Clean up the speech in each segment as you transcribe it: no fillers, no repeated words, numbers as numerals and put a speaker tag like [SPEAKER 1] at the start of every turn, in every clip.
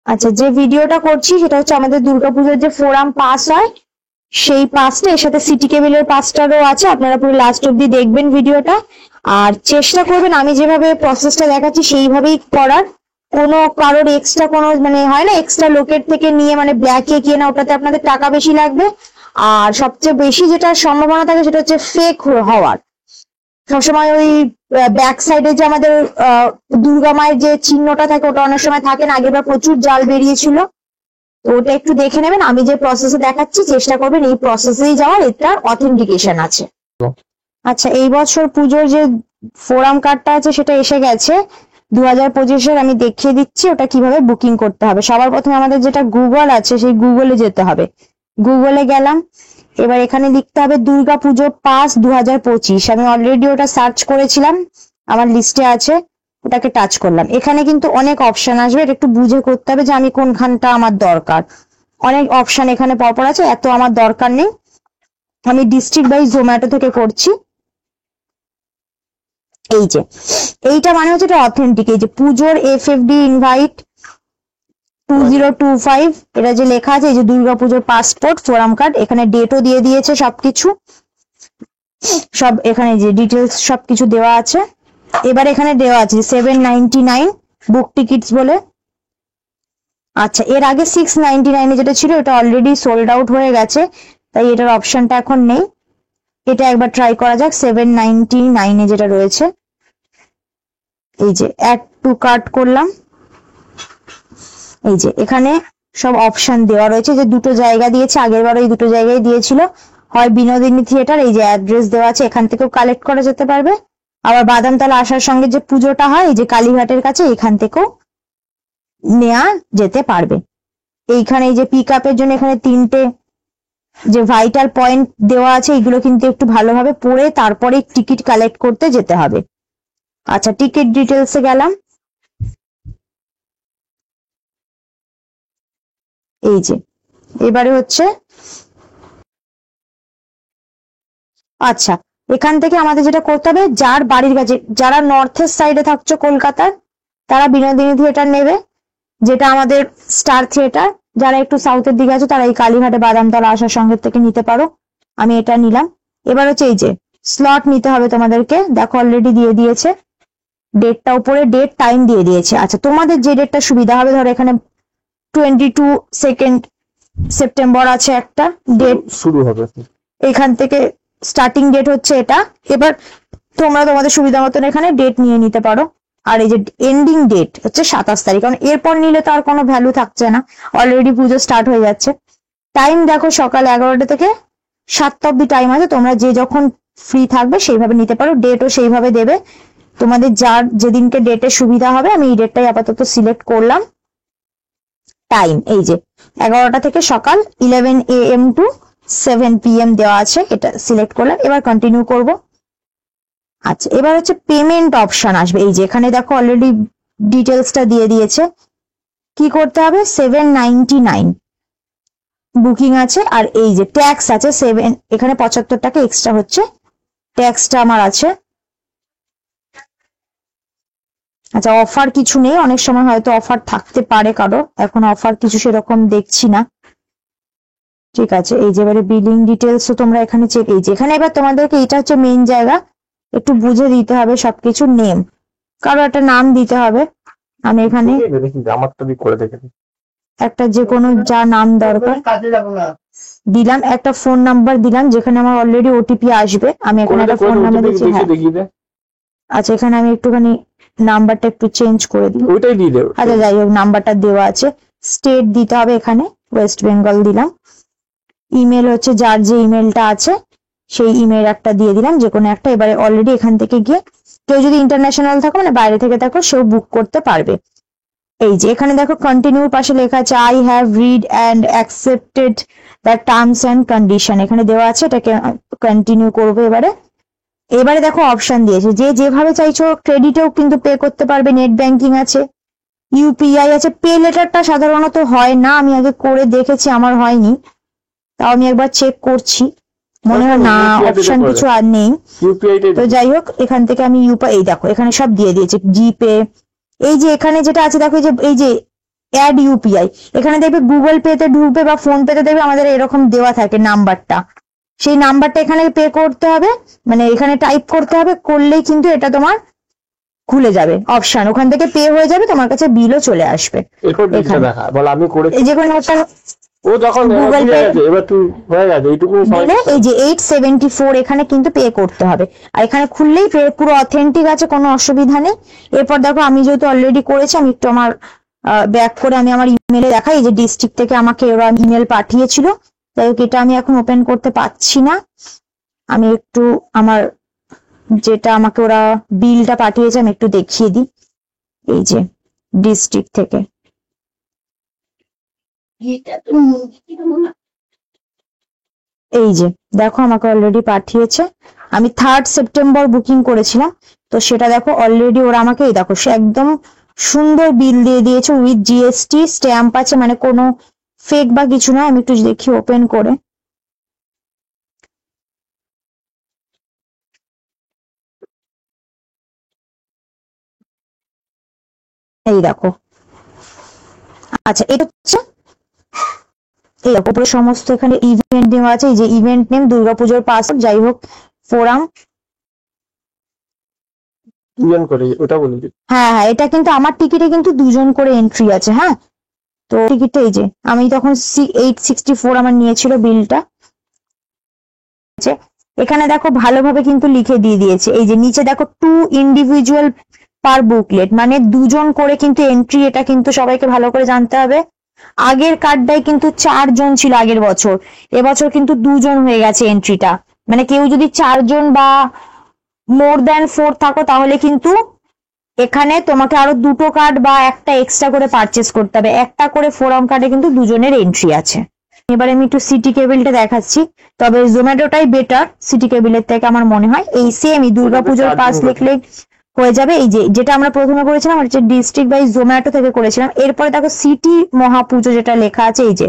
[SPEAKER 1] আচ্ছা, যে ভিডিওটা করছি সেটা হচ্ছে আমাদের দুর্গাপুজোর যে ফোরাম পাস হয় সেই পাসটা, এর সাথে সিটি কেবিলের পাসটারও আছে। আপনারা পুরো লাস্ট অব্দি দেখবেন ভিডিওটা, আর চেষ্টা করবেন আমি যেভাবে প্রসেসটা দেখাচ্ছি সেইভাবেই করার। কোনো কারোর এক্সট্রা কোনো মানে হয় না এক্সট্রা লোকের থেকে নিয়ে মানে ব্ল্যাকে কিয়ে না, ওটাতে আপনাদের টাকা বেশি লাগবে। আর সবচেয়ে বেশি যেটা সম্ভাবনা থাকে সেটা হচ্ছে ফেক হওয়ার। সবসময় ওই ব্যাক সাইডে যে আমাদের দুর্গা মায়ের যে চিহ্নটা থাকে ওটা অনেক সময় থাকে না, আগেরবার প্রচুর জাল বেরিয়েছিল, তো ওটা একটু দেখে নেবেন। আমি যে প্রসেসে দেখাচ্ছি চেষ্টা করবেন এই প্রসেসেই যাওয়ার, এটার অথেন্টিকেশন আছে। আচ্ছা, এই বছর পুজোর যে ফোরাম কার্ডটা আছে সেটা এসে গেছে 2025-এর। আমি দেখিয়ে দিচ্ছি ওটা কিভাবে বুকিং করতে হবে। সবার প্রথমে আমাদের যেটা গুগল আছে সেই গুগলে যেতে হবে। গুগলে গেলাম, এবার এখানে লিখতে হবে দুর্গা পুজো পাস 2025। আমি অলরেডি ওটা সার্চ করেছিলাম, আমার লিস্টে আছে, ওটাকে টাচ করলাম। এখানে কিন্তু অনেক অপশন আসবে, এটা একটু বুঝে করতে হবে যে আমি কোনখানটা আমার দরকার। অনেক অপশন এখানে পরপর আছে, এত আমার দরকার নেই। আমি ডিস্ট্রিক্ট ওয়াইজ জোম্যাটো থেকে করছি। এই যে এইটা মানে হচ্ছে এটা অথেন্টিক। এই যে পুজোর FFD ইনভাইট 2025, এটা যে লেখা আছে এই যে দুর্গাপুজোর পাসপোর্ট ফোরাম কার্ড, এখানে ডেটও দিয়ে দিয়েছে, সবকিছু সব এখানে যে ডিটেলস সবকিছু দেওয়া আছে। এবার এখানে দেওয়া আছে 799 বুক টিকিটস বলে। আচ্ছা, এর আগে 699 যেটা ছিল এটা অলরেডি সোল্ড আউট হয়ে গেছে, তাই এটার অপশনটা এখন নেই। এটা একবার ট্রাই করা যাক 799 যেটা রয়েছে। এই যে অ্যাড টু কার্ট করলাম, এই যে এখানে সব অপশন দেওয়া রয়েছে, যে দুটো জায়গা দিয়েছে, আগের বার ওই দুটো জায়গায় দিয়েছিল, হয় বিনোদিনী থিয়েটার, এই যে অ্যাড্রেস দেওয়া আছে, এখান থেকেও কালেক্ট করা যেতে পারবে। আবার বাদামতলা আসার সঙ্গে যে পুজোটা হয় এই যে কালীঘাটের কাছে, এখান থেকেও নেওয়া যেতে পারবে। এইখানে এই যে পিক আপের জন্য এখানে 3টে যে ভাইটাল পয়েন্ট দেওয়া আছে, এগুলো কিন্তু একটু ভালোভাবে পড়ে তারপরে টিকিট কালেক্ট করতে যেতে হবে। আচ্ছা, টিকিট ডিটেলসে গেলাম, এই যে এবারে হচ্ছে আচ্ছা, এখান থেকে আমাদের যেটা করতে হবে, যার বাড়ির কাছে, যারা নর্থের সাইডে থাকছো কলকাতার, তারা বিনোদিনী থিয়েটার নেবে, যেটা আমাদের স্টার থিয়েটার। যারা একটু সাউথের দিকে আছে তারা এই কালীঘাটে বাদামতলা আসার সঙ্গে থেকে নিতে পারো। আমি এটা নিলাম। এবার হচ্ছে এই যে স্লট নিতে হবে তোমাদেরকে, দেখো অলরেডি দিয়ে দিয়েছে ডেটটা, উপরে ডেট টাইম দিয়ে দিয়েছে। আচ্ছা, তোমাদের যে ডেটটা সুবিধা হবে, ধরো এখানে 22 সেপ্টেম্বর আছে একটা ডেট শুরু হবে, এখান থেকে স্টার্টিং ডেট হচ্ছে এটা। এবার তোমরা তোমাদের সুবিধা মতন এখানে ডেট নিয়ে নিতে পারো। আর এই যে এন্ডিং ডেট হচ্ছে 27 তারিখ, কারণ এরপর নিলে তো আর কোনো ভ্যালু থাকছে না, অলরেডি পুজো স্টার্ট হয়ে যাচ্ছে। টাইম দেখো সকাল 11টা থেকে 7টা অব্দি টাইম আছে, তোমরা যে যখন ফ্রি থাকবে সেইভাবে নিতে পারো। ডেটও সেইভাবে দেবে তোমাদের, যার যেদিনকে ডেটের সুবিধা হবে। আমি এই ডেটটাই আপাতত সিলেক্ট করলাম। টাইম এই যে 11টা থেকে সকাল 11 AM টু 7 PM দেওয়া আছে, এটা সিলেক্ট করলাম। এবার কন্টিনিউ করব। আচ্ছা, এবার হচ্ছে পেমেন্ট অপশন আসবে। এই যে এখানে দেখো অলরেডি ডিটেলসটা দিয়ে দিয়েছে। কি করতে হবে, 799 বুকিং আছে, আর এই যে ট্যাক্স আছে 7, এখানে 75 টাকা এক্সট্রা হচ্ছে, ট্যাক্সটা আমার আছে। আচ্ছা, অফার কিছু নেই, অনেক সময় হয়তো অফার থাকতে পারে কারো, এখন অফার কিছু সেরকম দেখছি না। ঠিক আছে, এই যে এবারে বিলিং ডিটেলস তোমরা এখানে চেক, এই যে এখানে এবার তোমাদেরকে, এটা হচ্ছে মেইন জায়গা, একটু বুঝে দিতে হবে সবকিছু। নেম, কারো একটা নাম দিতে হবে। আমি এখানে একটা যে কোনো যা নাম দরকার দিলাম, একটা ফোন নাম্বার দিলাম, যেখানে আমার অলরেডি ওটিপি আসবে। আমি এখানে একটা ফোন নাম্বার দিচ্ছি। হ্যাঁ, আচ্ছা, এখানে আমি একটুখানি নাম্বারটা একটু চেঞ্জ করে দিই, ওইটাই দিলে। আচ্ছা, যাই হোক, নাম্বারটা দেওয়া আছে। স্টেট দিতে হবে, এখানে ওয়েস্ট বেঙ্গল দিলাম। ইমেল হচ্ছে যার যে ইমেলটা আছে সেই ইমেল একটা দিয়ে দিলাম, যে কোনো একটা। এবারে অলরেডি এখান থেকে গিয়ে কেউ যদি ইন্টারন্যাশনাল থাকো মানে বাইরে থেকে থাকো, সেও বুক করতে পারবে। এই যে এখানে দেখো কন্টিনিউ পাশে লেখা আছে I have read and accepted the terms and condition, এখানে দেওয়া আছে, এটাকে কন্টিনিউ করবো। এবারে দেখো অপশন দিয়েছে, যে যেভাবে চাইছো, ক্রেডিটেও কিন্তু পে করতে পারবে, নেট ব্যাংকিং আছে, ইউপিআই আছে। পে লেটারটা সাধারণত হয় না, আমি আগে করে দেখেছি, আমার হয়নি, তাও আমি একবার চেক করছি, মনে হয় না অপশন কিছু আর নেই। তো যাই হোক, এখান থেকে আমি ইউপিআই, এই দেখো এখানে সব দিয়ে দিয়েছে, জিপে। এই যে এখানে যেটা আছে দেখো, এই যে অ্যাড ইউপিআই, এখানে দেখবে গুগল পেতে ঢুকবে বা ফোন পেতে দেখবে আমাদের এরকম দেওয়া থাকে নাম্বারটা, সেই নাম্বারটা এখানে পে করতে হবে, মানে এখানে টাইপ করতে হবে, করলেই কিন্তু এটা তোমার খুলে যাবে অপশন, ওখান থেকে পে হয়ে যাবে, তোমার কাছে বিলও চলে আসবে। এই যে কোনো একটা
[SPEAKER 2] ও যখন
[SPEAKER 1] গুগল পে
[SPEAKER 2] এবার তুই হয়ে গেছে এইটুকু
[SPEAKER 1] দিলে এই যে 874 এখানে কিন্তু পে করতে হবে, আর এখানে খুললেই পে পুরো অথেন্টিক আছে, কোনো অসুবিধা নেই। এরপর দেখো আমি যেহেতু অলরেডি করেছি, আমি একটু আমার ব্যাক করে আমি আমার ইমেলে দেখাই, এই যে ডিস্ট্রিক্ট থেকে আমাকে ওরা ইমেল পাঠিয়েছিল, যাই হোক এটা আমি এখন ওপেন করতে পারছি না, আমি একটু আমার যেটা আমাকে ওরা বিলটা পাঠিয়েছে আমি একটু দেখিয়ে দিই। এই যে ডিস্ট্রিক্ট থেকে এই যে দেখো আমাকে অলরেডি পাঠিয়েছে, আমি 3rd সেপ্টেম্বর বুকিং করেছিলাম, তো সেটা দেখো অলরেডি ওরা আমাকে এই দেখো সে একদম সুন্দর বিল দিয়ে দিয়েছে উইথ জিএসটি, স্ট্যাম্প আছে, মানে কোনো ফেক বা কিছু না। আমি একটু দেখি ওপেন করে, এই দেখো, আচ্ছা এটা হচ্ছে এই দেখো উপরে সমস্ত এখানে ইভেন্ট নেম আছে, এই যে ইভেন্ট নেম দুর্গাপুজোর পাস, যাই হোক ফোরাম,
[SPEAKER 2] দুজন করে ওটা বলে দিই।
[SPEAKER 1] হ্যাঁ হ্যাঁ এটা কিন্তু আমার টিকিটে কিন্তু 2জন করে এন্ট্রি আছে। হ্যাঁ তো টিকিটটা এই যে আমি তখন 864 আমার নিয়েছিল বিলটা, এখানে দেখো ভালোভাবে কিন্তু লিখে দিয়ে দিয়েছে, এই যে নিচে দেখো 2 ইন্ডিভিজুয়াল পার বুকলেট, মানে 2জন করে কিন্তু এন্ট্রি, এটা কিন্তু সবাইকে ভালো করে জানতে হবে। আগের কার্ডটাই কিন্তু 4জন ছিল আগের বছর, এবছর কিন্তু 2জন হয়ে গেছে এন্ট্রিটা, মানে কেউ যদি 4জন বা মোর দ্যান 4 থাকো তাহলে কিন্তু এখানে তোমাকে আরো 2টো কার্ড বা একটা এক্সট্রা করে পারচেস করতে হবে, একটা করে ফোরাম কার্ডে কিন্তু 2জনের এন্ট্রি আছে। এবারে আমি একটু সিটি কেবিলটা দেখাচ্ছি, তবে জোম্যাটোটাই বেটার সিটি কেবিলের থেকে আমার মনে হয়। এই সেমই দুর্গাপুজোর পাস লিখলে হয়ে যাবে, এই যে যেটা আমরা প্রথমে করেছিলাম হচ্ছে ডিস্ট্রিক্ট বাই জোম্যাটো থেকে করেছিলাম, এরপরে দেখো সিটি মহাপুজো যেটা লেখা আছে, এই যে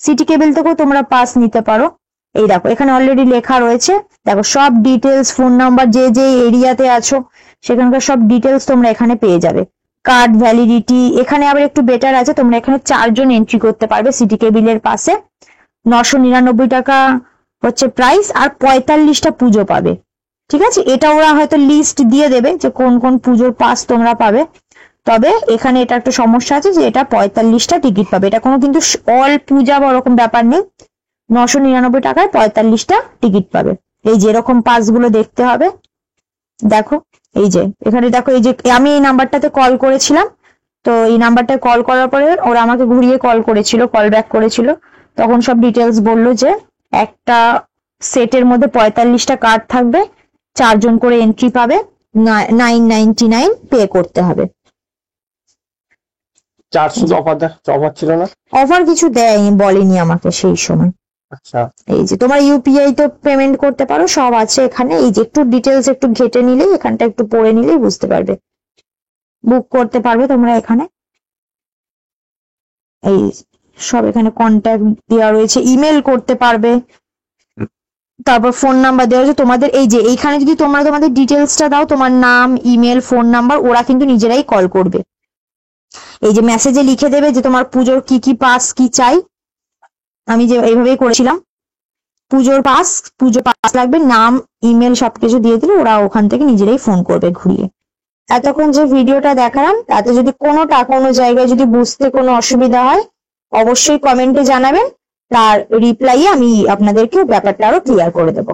[SPEAKER 1] সিটি কেবিল থেকেও তোমরা পাস নিতে পারো। এই দেখো এখানে অলরেডি লেখা রয়েছে, দেখো সব ডিটেলস, ফোন নাম্বার, যে যে এরিয়াতে আছো সেখানকার সব ডিটেলস তোমরা এখানে পেয়ে যাবে, কার্ড ভ্যালিডিটি, এখানে আবার একটু বেটার আছে, তোমরা এখানে 4জন এন্ট্রি করতে পারবে সিটি কেবিলের পাশে, 999 টাকা হচ্ছে প্রাইস, আর 45টা পুজো পাবে। ঠিক আছে, এটা ওরা হয়তো লিস্ট দিয়ে দেবে যে কোন কোন পুজোর পাস তোমরা পাবে, তবে এখানে এটা একটা সমস্যা আছে যে এটা 45টা টিকিট পাবে, এটা কোনো কিন্তু অল পূজা বা ওরকম ব্যাপার নেই, 999 টাকায় 45টা টিকিট পাবে। এই যে এরকম পাসগুলো দেখতে হবে, দেখো এই যে এখানে দেখো, এই যে আমি এই নাম্বারটাতে কল করেছিলাম, তো এই নাম্বারটায় কল করার পরে ওরা আমাকে ঘুরিয়ে কল করেছিল, কল ব্যাক করেছিল, তখন সব ডিটেলস বললো যে একটা সেটের মধ্যে 45টা কার্ড থাকবে, 4জন করে এন্ট্রি পাবে, 999 পে করতে হবে।
[SPEAKER 2] 400 অফার ছিল না?
[SPEAKER 1] অফার কিছু দেয়নি, বলেনি আমাকে সেই সময়।
[SPEAKER 2] আচ্ছা
[SPEAKER 1] এই যে তোমার ইউপিআই তো পেমেন্ট করতে পারো, সব আছে এখানে, এই যে একটু ডিটেলস একটু ঘেটে নিলেই, এখানটা একটু পড়ে নিলেই বুঝতে পারবে, বুক করতে পারবে তোমরা এখানে, এই সব এখানে কন্ট্যাক্ট দেওয়া রয়েছে, ইমেল করতে পারবে, তারপর ফোন নাম্বার দেওয়া হয়েছে তোমাদের, এই যে এইখানে যদি তোমরা তোমাদের ডিটেলসটা দাও, তোমার নাম, ইমেল, ফোন নাম্বার, ওরা কিন্তু নিজেরাই কল করবে, এই যে মেসেজে লিখে দেবে যে তোমার পুজোর কি কি পাস কি চাই, আমি যে এইভাবেই করেছিলাম, পুজো পাস লাগবে, নাম, ইমেল সবকিছু দিয়ে দিলে ওরা ওখান থেকে নিজেরাই ফোন করবে ঘুরিয়ে। এতক্ষণ যে ভিডিওটা দেখালাম তাতে যদি কোনো জায়গায় যদি বুঝতে কোনো অসুবিধা হয় অবশ্যই কমেন্টে জানাবেন, তার রিপ্লাই আমি আপনাদেরকে ব্যাপারটা আরো ক্লিয়ার করে দেবো।